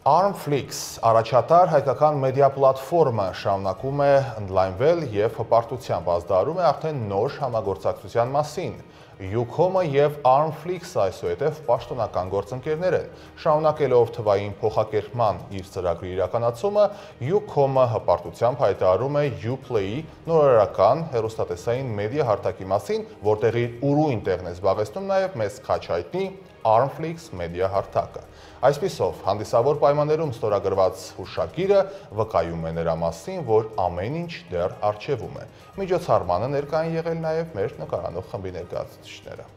Armflix առաջատար հայկական մեդիա պլատֆորմը շարունակում է ընդլայնվել և հպարտությամբ ազդարում է արդեն նոր համագործակցության մասին։ Ucom-ը և Armflix այսուհետև պաշտոնական գործընկերներ են։ Շարունակելով թվային փոխակերպման իր ծրագրի իրականացումը, Ucom-ը հպարտությամբ հայտարարում է Uplay-ի նորարարական հեռուստատեսային մեդիա հարթակի մասին, որտեղ իր ուրույն տեղն է զբաղեցնում նաև մեզ քաչ հայտնի Armflix մեդիա հարթակը։ Այսպիսով, հանդիսավոր պայմաններում ստորագրված հուշագիրը վկայում է նրա մասին, որ ամեն ինչ դեռ առջևում է։ Միջոցառմանը ներկա են եղել նաև մեր նկարանող խմբի ներկայացուցիչները։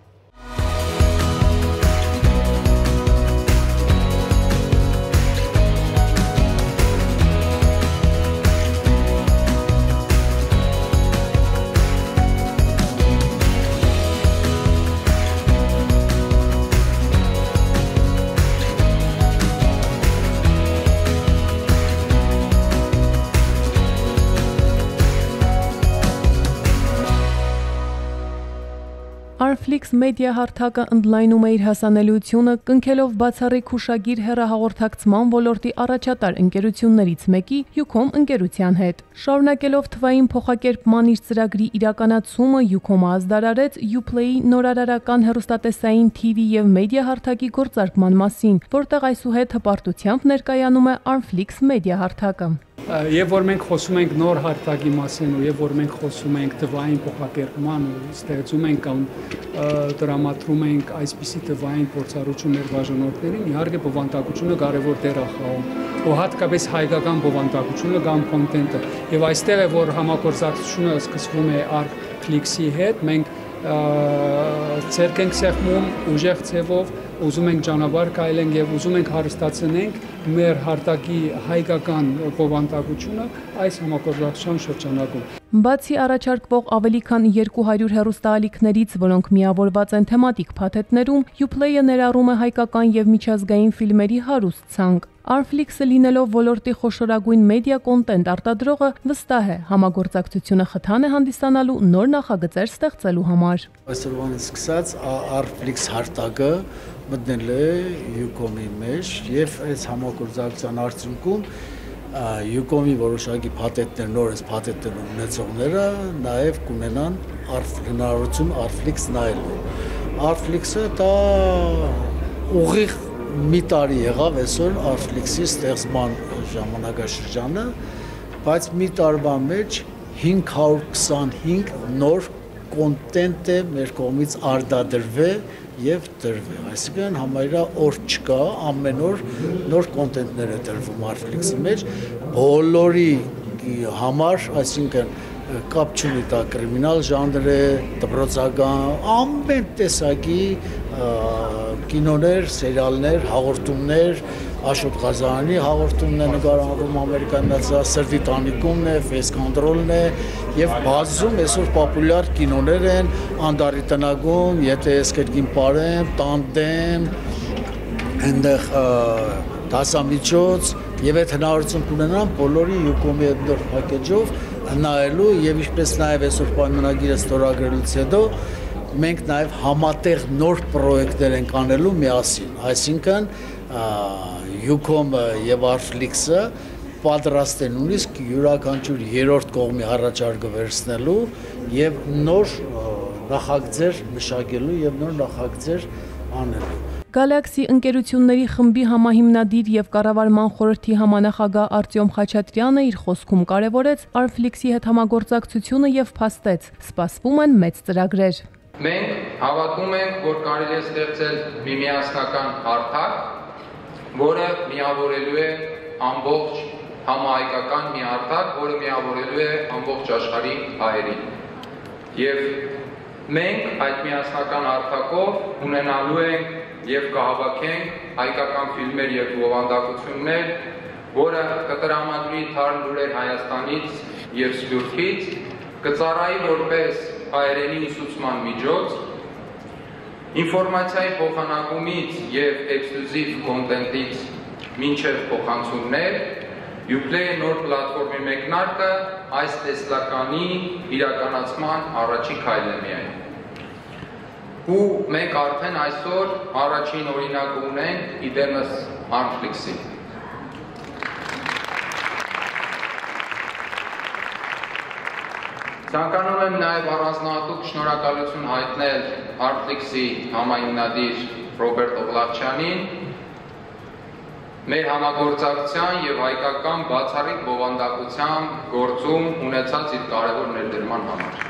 Armflix մեդիա հարթակը ընդլայնում է իր հասանելիությունը, կնքելով բացառիկ հուշագիր հեռահաղորդակցման ոլորտի առաջատար ընկերություններից մեկի Ucom ընկերության հետ։ Շարունակելով թվային փոխակերպման իր ծրագրի իրականացումը, Ucom-ը ազդարարեց Uplay-ի նորարարական հեռուստատեսային TV և մեդիա հարթակի գործարկման մասին, որտեղ այսուհետ հպարտությամբ ներկայանում է Armflix մեդիա հարթակը։ Եվ որ մենք խոսում ենք նոր հարթակի մասին ու եւ որ մենք խոսում ենք թվային փոխակերպման ու ստեղծում ենք կամ դրամատրում ենք այսպիսի թվային փորձառություններ բաժանորդներին, իհարկե բովանդակությունը կարևոր դեր է խաղում, ու հատկապես հայկական բովանդակությունը կամ կոնտենտը։ Եվ այստեղ է որ համագործակցությունը սկսվում է Armflix-ի հետ, մենք ցերկ ենք սեղմում ուժեղ ձևով, ուզում ենք ճանապարհ քայլենք եւ ուզում ենք հարստացնենք մեր հարթակի հայկական բովանդակությունը այս համագործակցության շրջանակում։ Բացի առաջարկվող ավելի քան 200 հեռուստաալիքներից, որոնք միավորված են թեմատիկ փաթեթներում, Uplay-ը ներառում է հայկական և միջազգային ֆիլմերի հարուստ ցանկ։ Armflix-ը լինելով ոլորտի խոշորագույն մեդիա կոնտենտ արտադրողը վստահ է, համագործակցությունը խթան է հանդիսանալու նոր նախագծեր ստեղծելու համար։ Այսօրվանից սկսած Armflix հարթակը մտնել է Ucom-ի մեջ եւ այս համագործակցության արդյունքում Ucom-ի որոշակի փաթեթներ, նոր այս փաթեթներ ունեցողները նաև կունենան հնարավորություն Armflix նայելու։ Armflix-ը դա ուղիղ մի տարի եղավ այսօր Armflix-ի ստեղծման ժամանակաշրջանը, բայց մի տարվա մեջ 525 նոր կոնտենտ է մեր կողմից արտադրվել եւ դրվել, այսինքն համարյա օր չկա, ամեն օր նոր կոնտենտներ է դրվում Armflix-ի մեջ, բոլորի համար, այսինքն կապ չունի դա կրիմինալ ժանր է, դպրոցական, ամեն տեսակի կինոներ, սերիալներ, հաղորդումներ, Աշոտ Ղազարյանի հաղորդումն է նկարահանվում Ամերիկայի Միացյալ Սրտի տանիքումն է, Face Control-ն է եւ բազում այսօր պոպուլյար կինոներ են, Անդարի տնագում, Եթե ես կրկին պարեմ, Տանդեմ, այնտեղ դասամիջոց եւ այդ հնարավորություն կունենան բոլորի Ucom-ի այդ նոր փակեջով նայելու եւ ինչպես նաեւ այսօր պայմանագիրը ստորագրելուց հետո մենք նաեւ համատեղ նոր պրոյեկտներ ենք անելու միասին, այսինքն Ucom-ը եւ Armflix-ը պատրաստ են նույնիսկ յուրաքանչյուր երրորդ կողմի առաջարկը վերցնելու եւ նոր նախագծեր մշակելու եւ նոր նախագծեր անելու։ Galaxy ընկերությունների խմբի համահիմնադիր և կառավարման խորհրդի համանախագահ Արտյոմ Խաչատրյանը իր խոսքում կարևորեց Armflix-ի հետ համագործակցությունը և փաստեց, սպասվում են մեծ ծրագրեր։ Մենք հավատում ենք, որ կարելի է ստեղծել մի միասնական հարթակ, որը միավորելու է ամբողջ համահայկական մի հարթակ, որը միավորելու է ամբողջ աշխարհի հայերին։ Եվ մենք այդ միասնական հարթակով ունենալու ենք եւ կհավաքենք հայկական ֆիլմեր եւ բովանդակություններ, որը կտրամադրի թարմ լուրեր Հայաստանից եւ Սփյուռքից, կծառայի որպես հայերենի ուսուցման միջոց, ինֆորմացիայի փոխանակումից եւ էքսկլյուզիվ կոնտենտից մինչեւ փոխանցումներ, Uplay-ի նոր պլատֆորմի մեկնարկը այս տեսլականի իրականացման առաջին քայլն է միայն։ Ու մենք արդեն այսօր առաջին օրինակը ունենք իդեմս Armflix-ի։ Ցանկանում եմ նաև առանձնահատուկ շնորհակալություն հայտնել Artflix-ի համահիմնադիր Ռոբերտ Օղլավչյանին մեր համագործակցության եւ հայկական բացառիկ բովանդակության գործում ունեցած իր կարևոր ներդրման համար։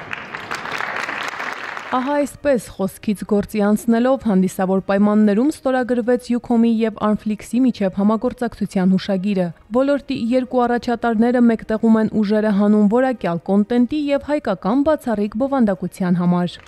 Ահա այսպես խոսքից գործի անցնելով հանդիսավոր պայմաններում ստորագրվեց Ucom-ի եւ Armflix-ի միջև համագործակցության հուշագիրը։ Ոլորտի երկու առաջատարները մեկտեղում են ուժերը հանուն որակյալ կոնտենտի եւ հայկական բացառիկ բովանդակության համար։